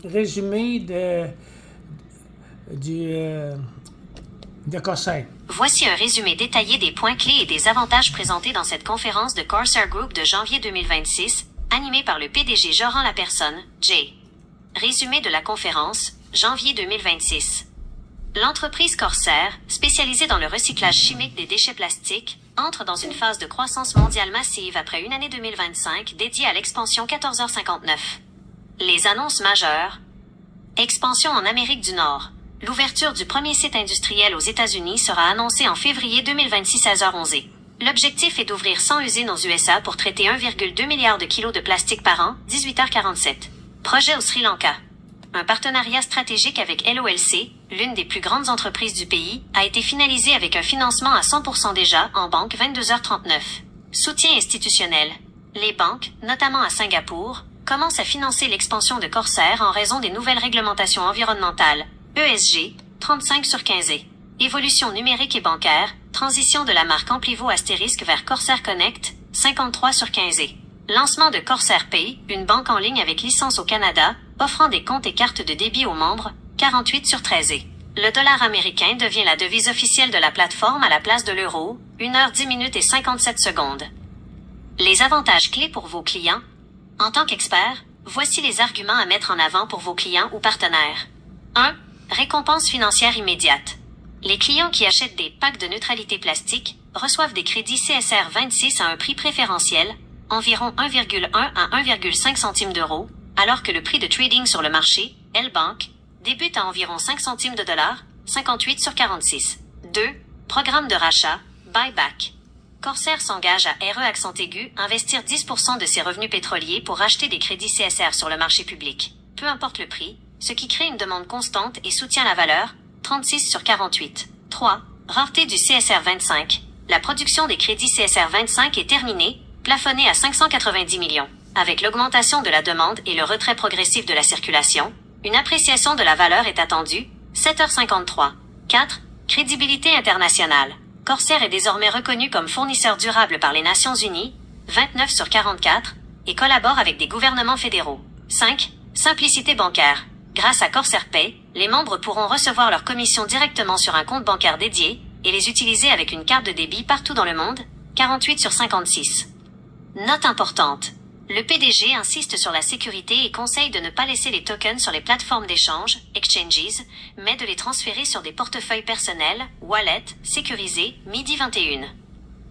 résumé de Corsair. Voici un résumé détaillé des points clés et des avantages présentés dans cette conférence de Corsair Group de janvier 2026, animée par le PDG Joran Lapersonne, J. Résumé de la conférence, janvier 2026. L'entreprise Corsair, spécialisée dans le recyclage chimique des déchets plastiques, entre dans une phase de croissance mondiale massive après une année 2025 dédiée à l'expansion 14h59. Les annonces majeures. Expansion en Amérique du Nord. L'ouverture du premier site industriel aux États-Unis sera annoncée en février 2026 à 16h11. L'objectif est d'ouvrir 100 usines aux USA pour traiter 1,2 milliard de kilos de plastique par an, 18h47. Projet au Sri Lanka. Un partenariat stratégique avec LOLC, l'une des plus grandes entreprises du pays, a été finalisé avec un financement à 100% déjà en banque 22h39. Soutien institutionnel. Les banques, notamment à Singapour, commencent à financer l'expansion de Corsair en raison des nouvelles réglementations environnementales, ESG, 35/15. Évolution numérique et bancaire, transition de la marque Amplivo Asterisk vers Corsair Connect, 53/15. Lancement de Corsair Pay, une banque en ligne avec licence au Canada, offrant des comptes et cartes de débit aux membres, 48/13. Le dollar américain devient la devise officielle de la plateforme à la place de l'euro, 1h10 et 57 secondes. Les avantages clés pour vos clients. En tant qu'expert, voici les arguments à mettre en avant pour vos clients ou partenaires. 1. Récompense financière immédiate. Les clients qui achètent des packs de neutralité plastique reçoivent des crédits CSR 26 à un prix préférentiel, environ 1,1 à 1,5 centimes d'euros, alors que le prix de trading sur le marché, L-Bank, débute à environ 5 centimes de dollars, 58/46. 2. Programme de rachat, buyback. Corsair s'engage à RE accent aigu, investir 10% de ses revenus pétroliers pour acheter des crédits CSR sur le marché public, peu importe le prix, ce qui crée une demande constante et soutient la valeur, 36/48. 3. Rareté du CSR 25. La production des crédits CSR 25 est terminée, plafonnée à 590 millions. Avec l'augmentation de la demande et le retrait progressif de la circulation, une appréciation de la valeur est attendue, 7h53. 4. Crédibilité internationale. Corsair est désormais reconnu comme fournisseur durable par les Nations Unies, 29/44, et collabore avec des gouvernements fédéraux. 5. Simplicité bancaire. Grâce à Corsair Pay, les membres pourront recevoir leurs commissions directement sur un compte bancaire dédié et les utiliser avec une carte de débit partout dans le monde, 48/56. Note importante. Le PDG insiste sur la sécurité et conseille de ne pas laisser les tokens sur les plateformes d'échange, exchanges, mais de les transférer sur des portefeuilles personnels, wallets, sécurisés, midi 21.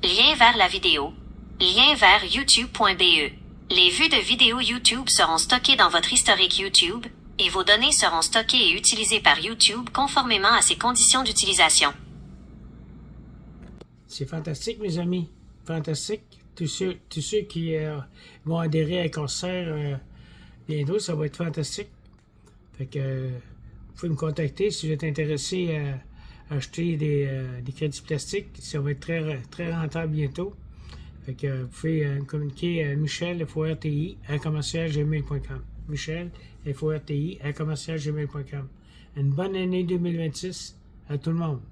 Lien vers la vidéo. Lien vers youtube.be. Les vues de vidéos YouTube seront stockées dans votre historique YouTube, et vos données seront stockées et utilisées par YouTube conformément à ses conditions d'utilisation. C'est fantastique, mes amis. Fantastique. Tous ceux qui vont adhérer à Corsair bientôt, ça va être fantastique. Fait que vous pouvez me contacter si vous êtes intéressé à acheter des crédits plastiques. Ça va être très rentable bientôt. Fait que vous pouvez me communiquer à Michel, FORTI, @gmail.com. Michel, FORTI, @gmail.com. Une bonne année 2026 à tout le monde.